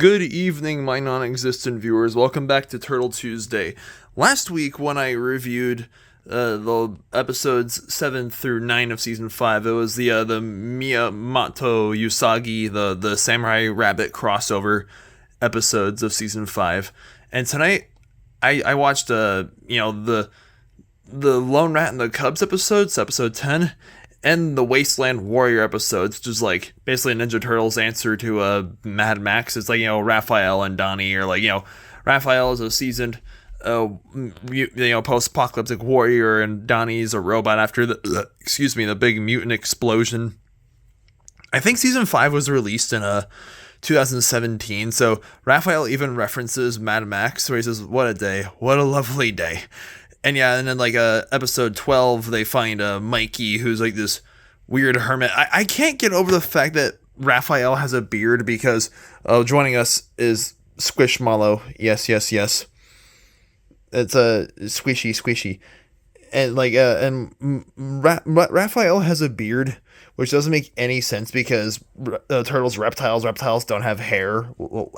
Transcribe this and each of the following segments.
Good evening, my non-existent viewers. Welcome back to Turtle Tuesday. Last week, when I reviewed the episodes 7 through 9 of season 5, it was the Miyamoto Usagi, the Samurai Rabbit crossover episodes of season 5. And tonight, I watched the Lone Rat and the Cubs episodes, episode 10, and the Wasteland Warrior episodes, which is like basically a Ninja Turtles answer to Mad Max. It's like, Raphael and Donnie are like, Raphael is a seasoned post-apocalyptic warrior, and Donnie's a robot after the big mutant explosion. I think season 5 was released in 2017, so Raphael even references Mad Max, where he says, "What a day, what a lovely day." And then episode 12, they find Mikey, who's like this weird hermit. I can't get over the fact that Raphael has a beard, because joining us is Squishmallow. Yes. It's a squishy. And Raphael has a beard, which doesn't make any sense because reptiles don't have hair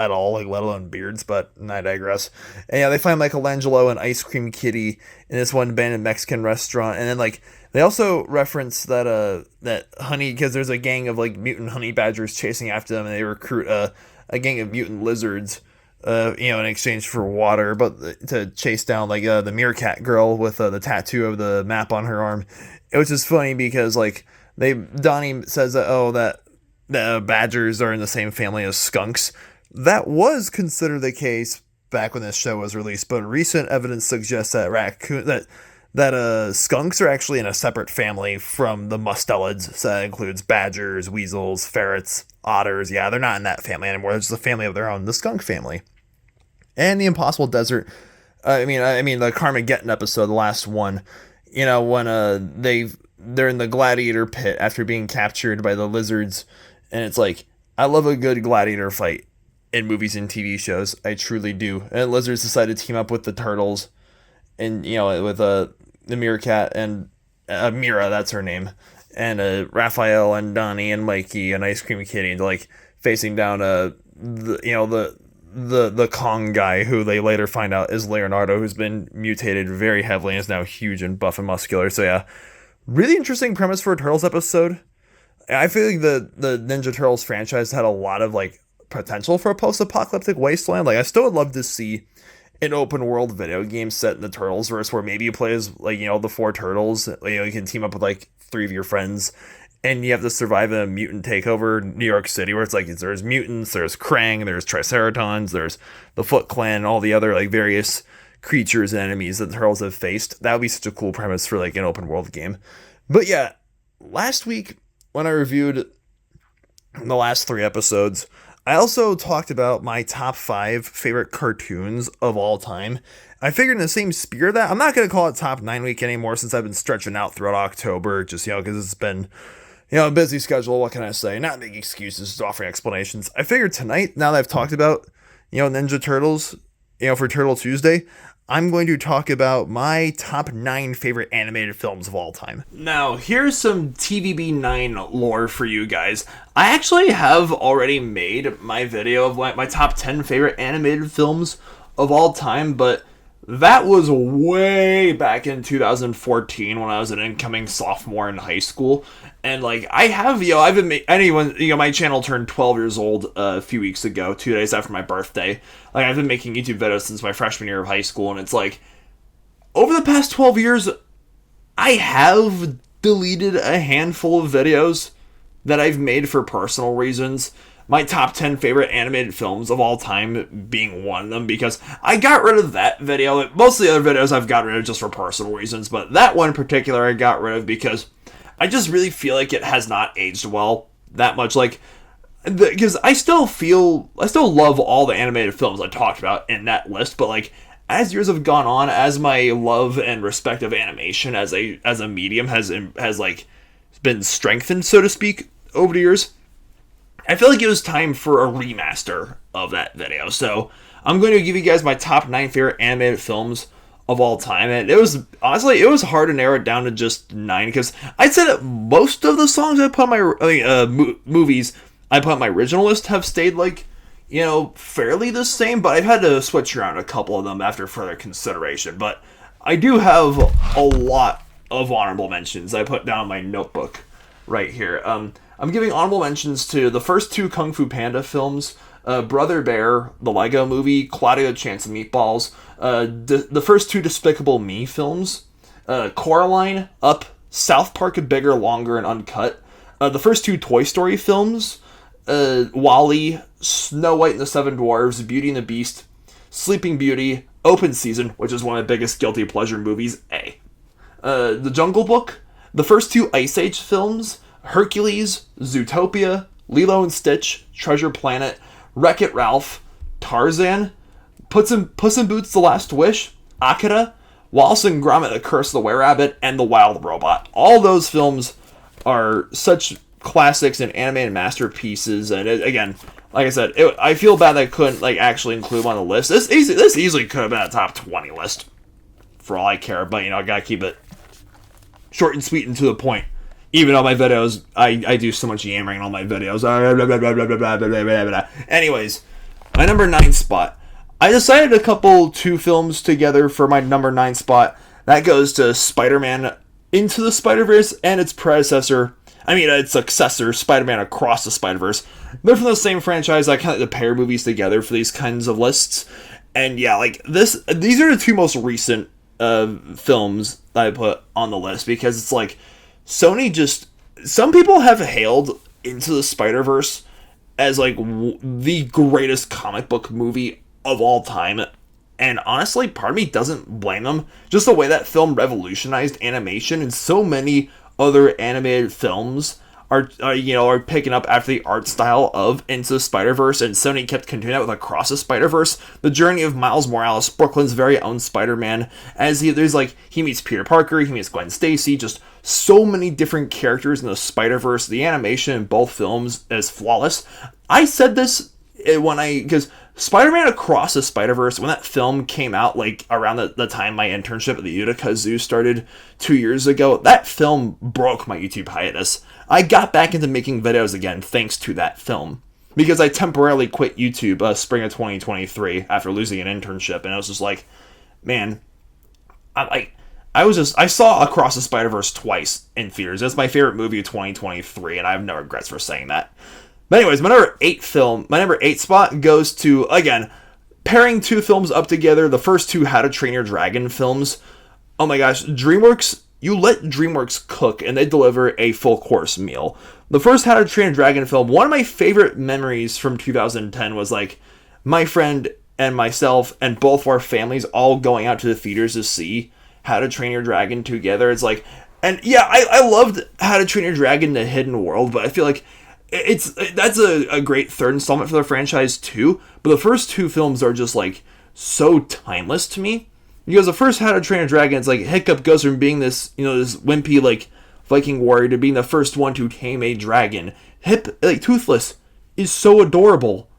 at all, like let alone beards. But I digress. And they find Michelangelo and Ice Cream Kitty in this one abandoned Mexican restaurant, and then they also reference that honey, because there's a gang of mutant honey badgers chasing after them, and they recruit a gang of mutant lizards. In exchange for water, but to chase down the meerkat girl with the tattoo of the map on her arm. Which is funny because Donnie says that the badgers are in the same family as skunks. That was considered the case back when this show was released, but recent evidence suggests that skunks are actually in a separate family from the mustelids. So that includes badgers, weasels, ferrets, otters. Yeah, they're not in that family anymore. It's a family of their own, the skunk family. And the Impossible Desert. The Carmageddon episode, the last one. When they're in the gladiator pit after being captured by the lizards, and it's I love a good gladiator fight in movies and TV shows. I truly do. And lizards decide to team up with the turtles, and with the meerkat and Mira, that's her name, and Raphael and Donnie and Mikey and Ice Cream Kitty, and facing down the Kong guy, who they later find out is Leonardo, who's been mutated very heavily and is now huge and buff and muscular. So yeah, really interesting premise for a Turtles episode. I feel like the Ninja Turtles franchise had a lot of potential for a post-apocalyptic wasteland. I still would love to see an open world video game set in the Turtles-verse, where maybe you play as the 4 turtles. You can team up with 3 of your friends, and you have to survive a mutant takeover New York City, where there's mutants, there's Krang, there's Triceratons, there's the Foot Clan, all the other various creatures and enemies that the Turtles have faced. That would be such a cool premise for an open world game. But yeah, last week when I reviewed the last 3 episodes, I also talked about my top 5 favorite cartoons of all time. I figured in the same spirit of that, I'm not going to call it top 9 week anymore, since I've been stretching out throughout October, just, because it's been, a busy schedule. What can I say? Not making excuses, just offering explanations. I figured tonight, now that I've talked about, Ninja Turtles, for Turtle Tuesday, I'm going to talk about my top 9 favorite animated films of all time. Now, here's some TVB9 lore for you guys. I actually have already made my video of my top 10 favorite animated films of all time, but that was way back in 2014 when I was an incoming sophomore in high school. And I have, I've been my channel turned 12 years old a few weeks ago, 2 days after my birthday. I've been making YouTube videos since my freshman year of high school, and it's over the past 12 years, I have deleted a handful of videos that I've made for personal reasons. My top 10 favorite animated films of all time being one of them, because I got rid of that video. Most of the other videos I've got rid of just for personal reasons, but that one in particular I got rid of because I just really feel like it has not aged well that much. Because I still love all the animated films I talked about in that list, but as years have gone on, as my love and respect of animation as a medium has been strengthened, so to speak, over the years, I feel like it was time for a remaster of that video. So I'm going to give you guys my top 9 favorite animated films of all time. And it was hard to narrow it down to just 9, because I'd say that most of the songs I put on my movies I put on my original list have stayed fairly the same, but I've had to switch around a couple of them after further consideration. But I do have a lot of honorable mentions I put down in my notebook right here. I'm giving honorable mentions to the first two Kung Fu Panda films, Brother Bear, the Lego movie, Claudia Chance of Meatballs, the first two Despicable Me films, Coraline, Up, South Park, Bigger, Longer, and Uncut, the first two Toy Story films, WALL-E, Snow White and the Seven Dwarfs, Beauty and the Beast, Sleeping Beauty, Open Season, which is one of my biggest guilty pleasure movies, The Jungle Book, the first two Ice Age films, Hercules, Zootopia, Lilo and Stitch, Treasure Planet, Wreck-It Ralph, Tarzan, Puss in Boots: The Last Wish, Akira, Wallace and Gromit: The Curse of the Were-Rabbit, and The Wild Robot. All those films are such classics and animated masterpieces, and again, like I said, I feel bad that I couldn't actually include them on the list. This easily could have been a top 20 list, for all I care, but I gotta keep it short and sweet and to the point. Even on my videos, I do so much yammering on my videos. Anyways, my number 9 spot. I decided to couple two films together for my number 9 spot. That goes to Spider-Man Into the Spider-Verse and its successor, Spider-Man Across the Spider-Verse. They're from the same franchise. I kind of pair movies together for these kinds of lists. And yeah, these are the two most recent films that I put on the list, because it's Sony some people have hailed Into the Spider-Verse as the greatest comic book movie of all time, and honestly, part of me doesn't blame them. Just the way that film revolutionized animation, and so many other animated films are picking up after the art style of Into the Spider-Verse, and Sony kept continuing that with Across the Spider-Verse, the journey of Miles Morales, Brooklyn's very own Spider-Man, as he meets Peter Parker, he meets Gwen Stacy, just so many different characters in the Spider-Verse. The animation in both films is flawless. I said this because Spider-Man Across the Spider-Verse, when that film came out, around the time my internship at the Utica Zoo started 2 years ago, that film broke my YouTube hiatus. I got back into making videos again thanks to that film, because I temporarily quit YouTube spring of 2023 after losing an internship, and I was just man, I saw Across the Spider-Verse twice in theaters. That's my favorite movie of 2023, and I have no regrets for saying that. But anyways, my number 8 spot goes to, again, pairing two films up together, the first two How to Train Your Dragon films. Oh my gosh, DreamWorks, you let DreamWorks cook and they deliver a full course meal. The first How to Train Your Dragon film, one of my favorite memories from 2010 was my friend and myself and both our families all going out to the theaters to see How to Train Your Dragon together. And yeah, I loved How to Train Your Dragon: The Hidden World, but I feel that's a great third installment for the franchise too, but the first two films are just so timeless to me, because the first How to Train a Dragon, it's Hiccup goes from being this this wimpy Viking warrior to being the first one to tame a dragon. Toothless is so adorable,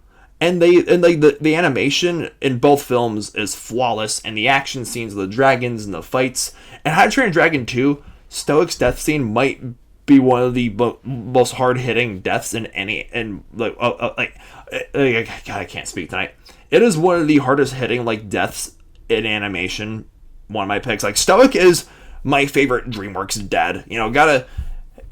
and the animation in both films is flawless, and the action scenes of the dragons and the fights. And How to Train a Dragon 2, Stoic's death scene might be one of the most hard-hitting deaths in any, and God, I can't speak tonight. It is one of the hardest-hitting deaths in animation. One of my picks. Stoic is my favorite DreamWorks dad. Gotta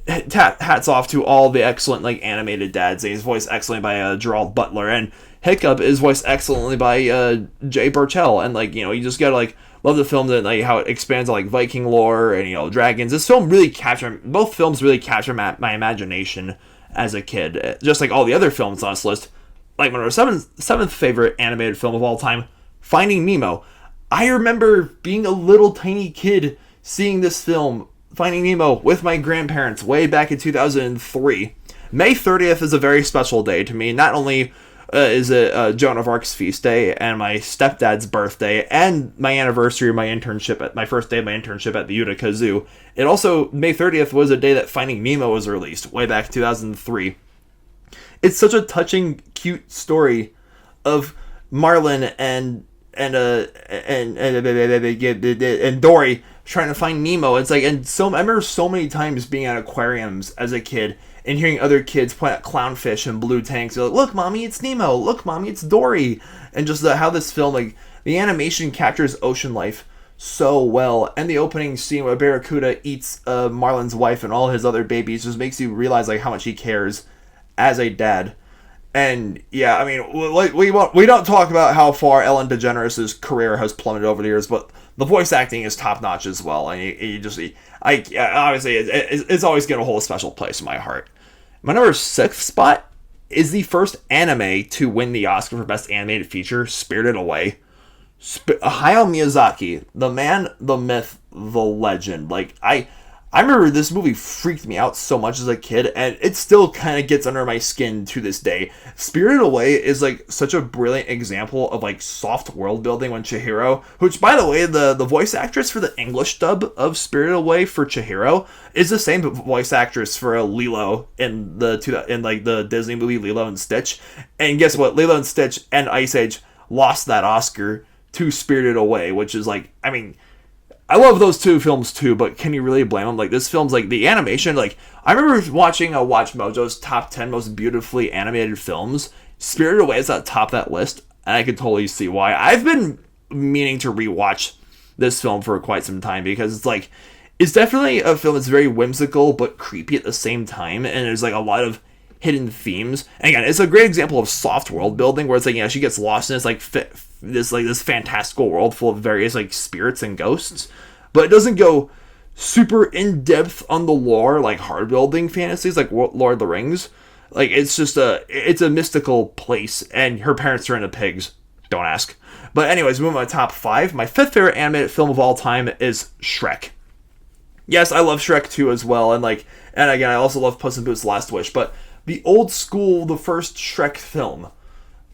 hats off to all the excellent animated dads. He's voiced excellently by Gerald Butler, and Hiccup is voiced excellently by Jay Burchell. And you just gotta love the film that how it expands on Viking lore and dragons. Both films really capture my imagination as a kid, just like all the other films on this list. My number seventh favorite animated film of all time, Finding Nemo. I remember being a little tiny kid seeing this film, Finding Nemo, with my grandparents way back in 2003. May 30th is a very special day to me. Not only is it Joan of Arc's feast day and my stepdad's birthday and my anniversary of my first day of my internship at the Utica Zoo, it also, May 30th was a day that Finding Nemo was released way back in 2003. It's such a touching, cute story of Marlin and Dory trying to find Nemo. I remember so many times being at aquariums as a kid and hearing other kids point at clownfish and blue tanks. They're like, look, mommy, it's Nemo. Look, mommy, it's Dory. And just how this film, like, the animation captures ocean life so well. And the opening scene where Barracuda eats Marlin's wife and all his other babies just makes you realize, like, how much he cares as a dad. And yeah, I mean, we don't talk about how far Ellen DeGeneres' career has plummeted over the years, but the voice acting is top notch as well. And obviously, it's always going to hold a special place in my heart. My number 6 spot is the first anime to win the Oscar for Best Animated Feature, Spirited Away. Hayao Miyazaki, the man, the myth, the legend. Like, I remember this movie freaked me out so much as a kid, and it still kind of gets under my skin to this day. Spirited Away is, like, such a brilliant example of, like, soft world building when Chihiro, which, by the way, the voice actress for the English dub of Spirited Away for Chihiro is the same voice actress for Lilo in the Disney movie Lilo and Stitch. And guess what? Lilo and Stitch and Ice Age lost that Oscar to Spirited Away, which is, like, I mean, I love those two films too, but can you really blame them? Like, this film's, like, the animation, like, I remember watching Watch Mojo's top 10 most beautifully animated films. Spirited Away is at the top of that list, and I could totally see why. I've been meaning to rewatch this film for quite some time, because it's, like, it's definitely a film that's very whimsical, but creepy at the same time, and there's, like, a lot of hidden themes. And again, it's a great example of soft world building, where it's, like, you know, she gets lost in this, like, this fantastical world full of various, like, spirits and ghosts, but it doesn't go super in depth on the lore like hard building fantasies like Lord of the Rings. Like, it's just it's a mystical place, and her parents turn into pigs. Don't ask. But anyways, moving on to my top 5. My 5th favorite animated film of all time is Shrek. Yes, I love Shrek 2 as well, and again, I also love Puss in Boots: Last Wish, but the old school, the first Shrek film.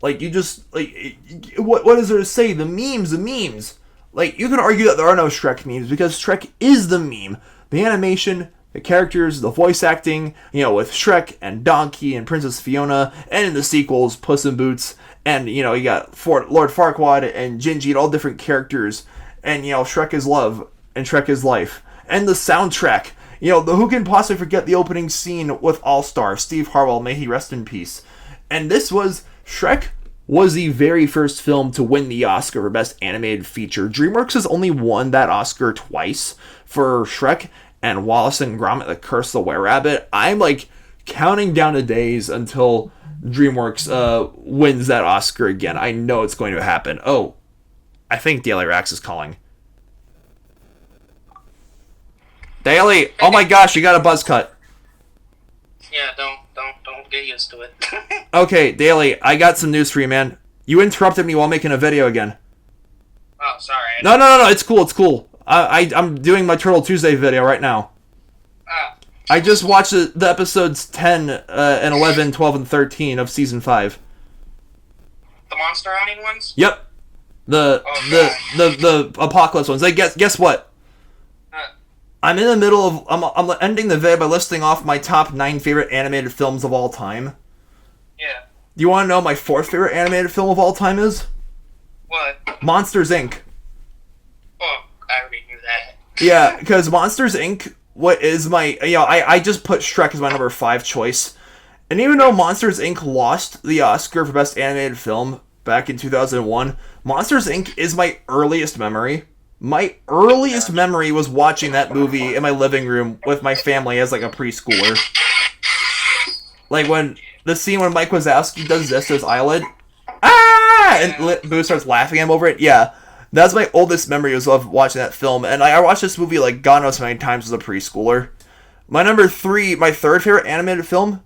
Like, you just, like, what is there to say? The memes. Like, you can argue that there are no Shrek memes, because Shrek is the meme. The animation, the characters, the voice acting, you know, with Shrek and Donkey and Princess Fiona, and in the sequels, Puss in Boots, and, you know, you got Lord Farquaad and Gingy and all different characters, and, you know, Shrek is love, and Shrek is life. And the soundtrack, you know, who can possibly forget the opening scene with All-Star, Steve Harwell, may he rest in peace. And Shrek was the very first film to win the Oscar for Best Animated Feature. DreamWorks has only won that Oscar twice for Shrek and Wallace and Gromit: The Curse of the Were-Rabbit. I'm, like, counting down the days until DreamWorks wins that Oscar again. I know it's going to happen. Oh, I think Daily Rax is calling. Daily, oh my gosh, you got a buzz cut. Yeah, don't get used to it. Okay, Daily, I got some news for you, man. You interrupted me while making a video again. Oh, sorry. No, it's cool. I'm doing my Turtle Tuesday video right now. I just watched the episodes 10 and 11, 12, and 13 of season 5. The monster hunting ones? Yep. The apocalypse ones. Like, guess what? I'm in the middle of... I'm ending the video by listing off my top 9 favorite animated films of all time. Yeah. Do you want to know my 4th favorite animated film of all time is? What? Monsters, Inc. Oh, I already knew that. Yeah, because Monsters, Inc., what is my... You know, I just put Shrek as my number 5 choice. And even though Monsters, Inc. lost the Oscar for Best Animated Film back in 2001, Monsters, Inc. is my earliest memory. My earliest memory was watching that movie in my living room with my family as, like, a preschooler. Like, when the scene when Mike Wazowski does this to his eyelid, and Boo starts laughing at him over it. Yeah, that's my oldest memory of watching that film. And I watched this movie, like, God knows how many times as a preschooler. My number 3, my 3rd favorite animated film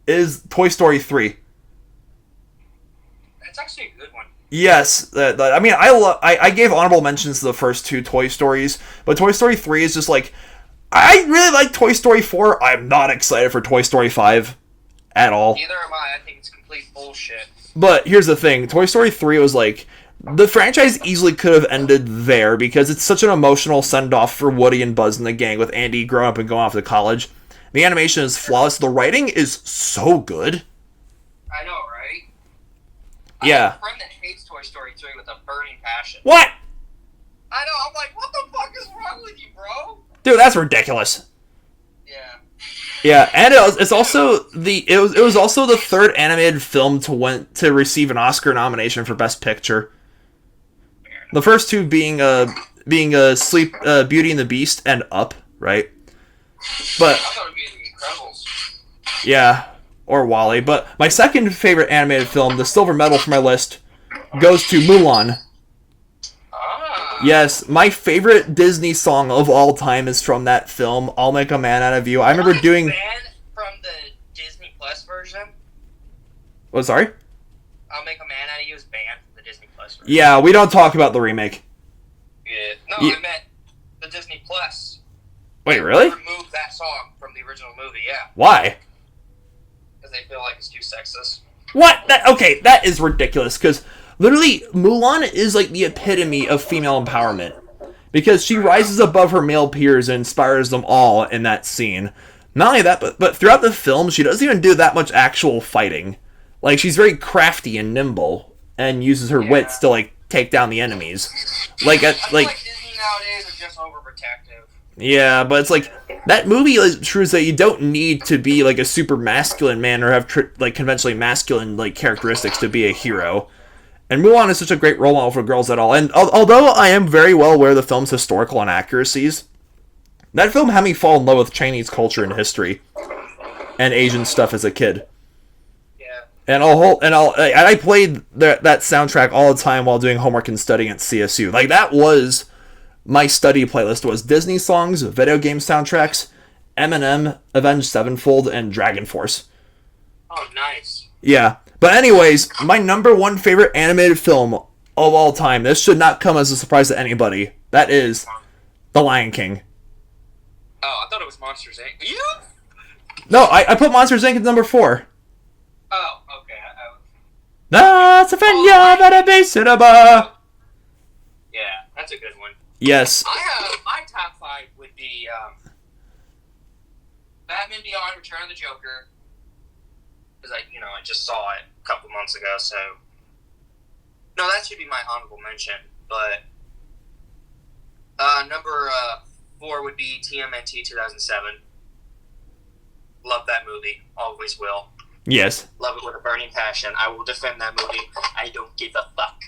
is Toy Story 3. That's actually a good one. Yes, I mean, I gave honorable mentions to the first 2 Toy Stories, but Toy Story 3 is just, like, I really like Toy Story 4. I'm not excited for Toy Story 5 at all. Neither am I. I think it's complete bullshit. But here's the thing. Toy Story 3 was, like, the franchise easily could have ended there, because it's such an emotional send-off for Woody and Buzz and the gang, with Andy growing up and going off to college. The animation is flawless. The writing is so good. I know, right? Yeah. I have a friend that hates Toy Story 3 with a burning passion. What? I know, I'm like, what the fuck is wrong with you, bro? Dude, that's ridiculous. Yeah. Yeah, and it's also it was also the third animated film to receive an Oscar nomination for Best Picture. The first two being Sleep Beauty and the Beast and Up, right? I But thought it'd be The Incredibles. yeah, or Wally. But my second favorite animated film, the silver medal for my list, goes to Mulan. Ah. Yes, my favorite Disney song of all time is from that film. I'll Make a Man Out of You. I remember doing. Banned from the Disney Plus version. Oh, sorry. I'll Make a Man Out of You is banned from the Disney Plus version. Yeah, we don't talk about the remake. Yeah. No, Yeah. I meant the Disney Plus. Wait, really? They removed that song from the original movie, yeah. Why? Because they feel like it's too sexist. What? Okay, that is ridiculous. Because literally, Mulan is like the epitome of female empowerment. Because she rises above her male peers and inspires them all in that scene. Not only that, but throughout the film, she doesn't even do that much actual fighting. Like, she's very crafty and nimble, and uses her wits to, like, take down the enemies. Like, I feel like Disney nowadays are just overprotective. yeah, but it's like, that movie proves that you don't need to be, like, a super masculine man or have, like, conventionally masculine, like, characteristics to be a hero. And Mulan is such a great role model for girls at all. And although I am very well aware of the film's historical inaccuracies, that film had me fall in love with Chinese culture and history and Asian stuff as a kid. Yeah. And I played that soundtrack all the time while doing homework and studying at CSU. Like, that was my study playlist, was Disney songs, video game soundtracks, Eminem, Avenged Sevenfold, and Dragon Force. Oh, nice. Yeah. But anyways, my number one favorite animated film of all time, this should not come as a surprise to anybody, that is The Lion King. Oh, I thought it was Monsters, Inc. You? No, I put Monsters, Inc. at number 4. Oh, okay. That's a cinema. Yeah, that's a good one. Yes. I have my top 5 would be Batman Beyond: Return of the Joker, because I just saw it a couple months ago. So no, that should be my honorable mention. But number 4 would be TMNT 2007. Love that movie, always will. Yes. Love it with a burning passion. I will defend that movie. I don't give a fuck.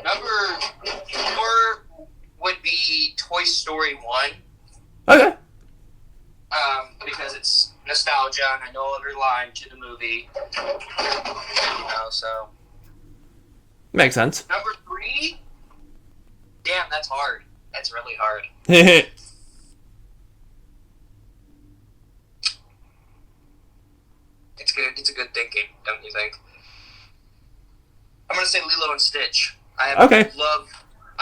Number 4 would be Toy Story 1. Okay. Because it's nostalgia and I know every line to the movie. So. Makes sense. Number 3? Damn, that's hard. That's really hard. It's good. It's a good thinking, don't you think? I'm gonna say Lilo and Stitch. I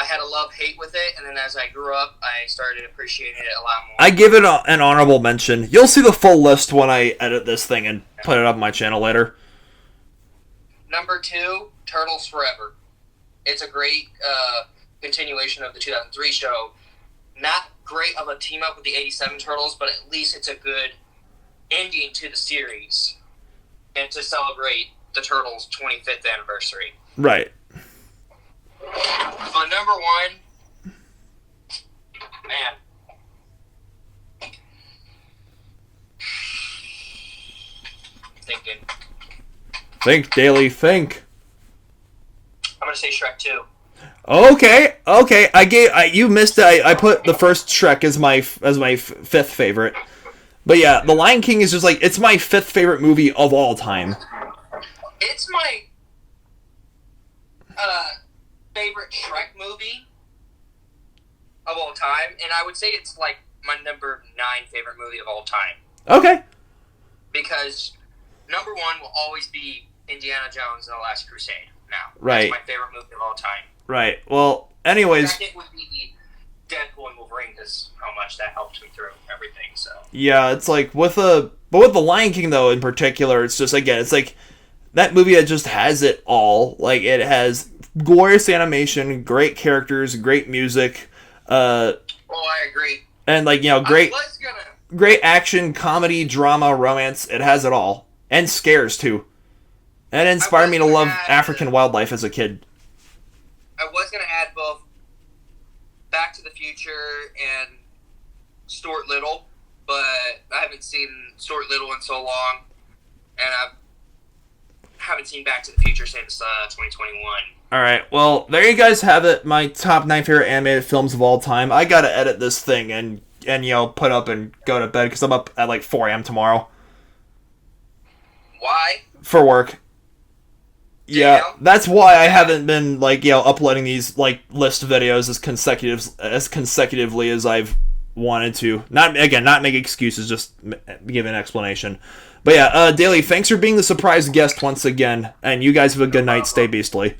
had a love-hate with it, and then as I grew up, I started appreciating it a lot more. I give it an honorable mention. You'll see the full list when I edit this thing and put it up on my channel later. Number 2, Turtles Forever. It's a great continuation of the 2003 show. Not great of a team-up with the 87 Turtles, but at least it's a good ending to the series. And to celebrate the Turtles' 25th anniversary. Right. On number 1, man. Thinking. Think, Daily, think. I'm gonna say Shrek 2. Okay. You missed it. I put the first Shrek as my 5th favorite. But yeah, The Lion King is just like, it's my 5th favorite movie of all time. It's my favorite Shrek movie of all time, and I would say it's like my number 9 favorite movie of all time. Okay. Because number 1 will always be Indiana Jones and the Last Crusade. Now, right. That's my favorite movie of all time. Right. Well, anyways. Second would be Deadpool and Wolverine, because how much that helped me through everything. So yeah, it's like with The Lion King though in particular, it's just again, it's like that movie that just has it all. Like, it has glorious animation, great characters, great music. I agree. And like, great action, comedy, drama, romance. It has it all, and scares too. And it inspired me to love African wildlife as a kid. I was gonna add both Back to the Future and Stuart Little, but I haven't seen Stuart Little in so long, and I haven't seen Back to the Future since 2021. All right, well, there you guys have it. My top 9 favorite animated films of all time. I gotta edit this thing and put up and go to bed because I'm up at like 4 a.m. tomorrow. Why? For work. Yeah, Damn. that's why I haven't been uploading these list videos as consecutively as I've wanted to. Not make excuses, just give an explanation. But yeah, Daily, thanks for being the surprise guest once again, and you guys have a good night. Stay beastly.